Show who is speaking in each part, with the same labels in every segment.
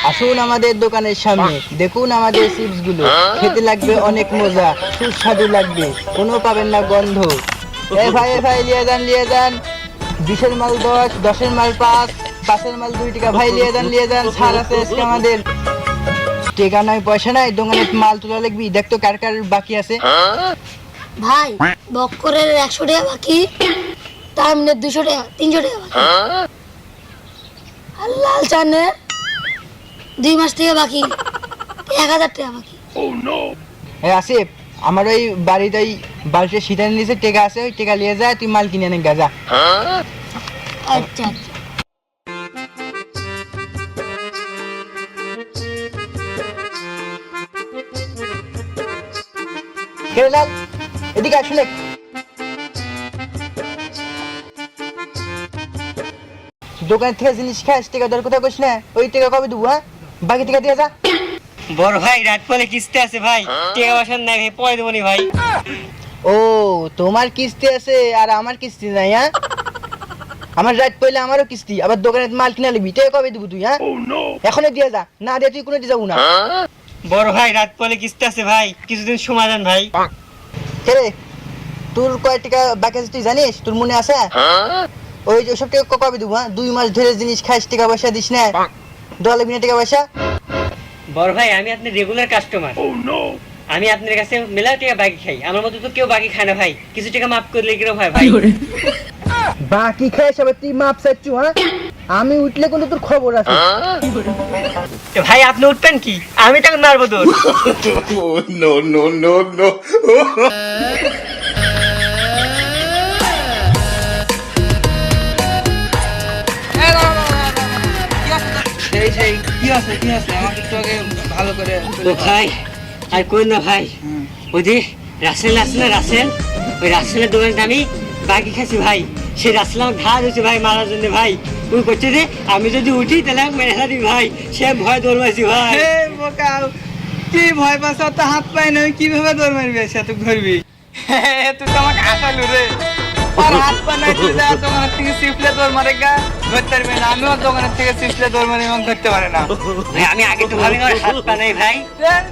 Speaker 1: আসুন আমাদের দোকানের সামনে, দেখুন আমাদের চিপস গুলো, খেতে লাগবে অনেক মজা, সুস্বাদু লাগবে, কোনো পাবেন না গন্ধ। এ ভাই লিয়ে যান 20-এর মাল 10, 10-এর মাল 5, 5-এর মাল 2 টাকা। ভাই লিয়ে যান, ছাড় আছে আজকে আমাদের। টাকা নাই পয়সা নাই, দোকানে মাল তোলা লাগবি, দেখ তো কার কার বাকি আছে।
Speaker 2: ভাই বক্করের 100 টাকা বাকি, তামিনের 200 টাকা, 300 টাকা বাকি, আর লাল চানের 2 মাস থেকে বাকি 1000 টাকা বাকি।
Speaker 1: আসিফ, আমার ওই বাড়িতে ওই বালতির শীতের নিচে টেকা আছে, ওই টেকা নিয়ে যায়, তুই মাল কিনে এনে গাজা।
Speaker 2: আচ্ছা আচ্ছা।
Speaker 1: কেরে লাল, এদিকে আসলে দোকান থেকে জিনিস খাস, টেকা দর কথা কইস না, ওই টেকা কবে দেবো? হ্যাঁ, বাকি টেকা দিয়ে যা।
Speaker 3: বড় ভাই রাত পরে কিস্তি আছে ভাই, টাকা পয়সা নাই ভাই, পরে দেবনি ভাই।
Speaker 1: ও, তোমার কিস্তি আছে আর আমার কিস্তি নাই? হ্যাঁ, আমার রাত পইলে আমারও কিস্তি, আবার দোকানে মাল কিনা লিবি, টেকা কবে দেবো তুই? হ্যাঁ, এখনই দিয়ে যা, না দিয়ে তুই কোনো দিয়ে যাবো না।
Speaker 3: বড় ভাই রাত পরে কিস্তি আছে ভাই, কিছুদিন সময় দেন ভাই।
Speaker 1: কেরে, তোর কয় টাকা বাকি আছে তুই জানিস? তোর মনে আছে? ওই যে সব টাকা কবে দেবো? হ্যাঁ, 2 মাস ধরে জিনিস খাইস, টাকা পয়সা দিস না, দেওয়া লাগবি না টাকা পয়সা।
Speaker 3: বড় ভাই আমি আপনার রেগুলার কাস্টমার, আমি আপনার কাছে মেলা টাকা বাকি খাই, আমার মতো তো কেউ বাকি খায় না ভাই, কিছু টাকা মাফ করলে কিরকম হয় ভাই?
Speaker 1: বাকি খাইস আবার তুই মাপ চাচ্ছু? হ্যাঁ, আমি উঠলে কিন্তু তোর খবর আছে।
Speaker 3: তো ভাই আপনি উঠবেন কি, আমি তখন মারবো তোর।
Speaker 4: No, no, no, no.
Speaker 1: সেই কি আছে আমাকে একটু আগে ভালো করে
Speaker 3: ও ভাই আর কই না ভাই, ওই যে রাসেল আছে না, রাসেল, ওই রাসেলের দোকানে আমি বাকি খাচ্ছি ভাই, সেই রাসেল আমার ঘা হয়েছে ভাই মারার জন্য ভাই, ওই করছে যে আমি যদি উঠি তাহলে আমাকে মেরে ফেলা দিবি ভাই, সে ভয় দৌড়াইছি ভাই।
Speaker 5: কি ভয় পাস? তো হাত পায় না, কিভাবে দৌড় মারবি? সে তুই ধরবি? তুই তো আমাকে আসালু রে, আর হাত পা নাই, তুই যা দোকানের থেকে সিফলে দৌড় মারে গা, ধরতে পারবি না। আমিও দোকানের থেকে সিফলে দৌড় মারি এবং ধরতে পারে না।
Speaker 3: ভাই আমি আগে তো ভাবি আমার হাত পা নেই ভাই,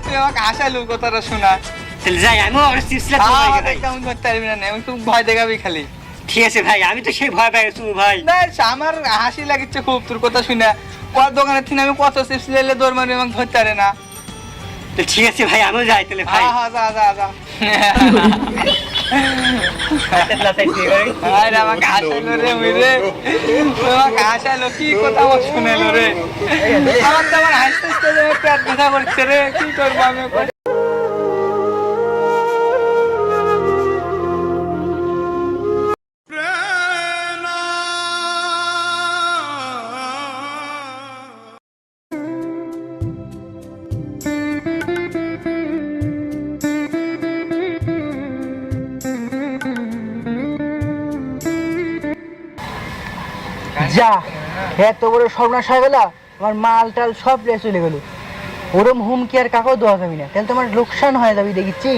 Speaker 5: তুই আমাকে আসালু, কথাটা শোনা।
Speaker 3: তাহলে যাই আমিও আমার সিস্টার
Speaker 5: কেমন ধরতে পারবি না, আমি তুই ভয় দেখাবি খালি।
Speaker 3: ঠিক আছে ভাই, আমি তো সেই ভয় পাই তুমি ভাই।
Speaker 5: না, আমার হাসি লাগিচ্ছে খুব তোর কথা শুনে। কত দোকানের থেকে আমি কত চিপস লেলে দৌড় মারবি এবং ধরতে পারে না।
Speaker 3: তো ঠিক আছে ভাই, আমিও যাই তাহলে ভাই।
Speaker 5: হ্যাঁ যা যা যা। আরে আমাকে হাসালো রে, মুইরে আমাকে হাসালো, কি কথা আমার শুনেলো রে। আমার তো আমার হাসতে হাসতে পেট ব্যথা করছে রে, কি করবো আমি?
Speaker 1: যা, এত বড় সর্বনাশ হয়ে গেল, আমার মাল টাল সব চলে গেল। ওরম হুমকি আর কাকেও দেওয়া যাবে না, তাহলে তোমার লোকসান হয়ে যাবে, দেখিচ্ছি।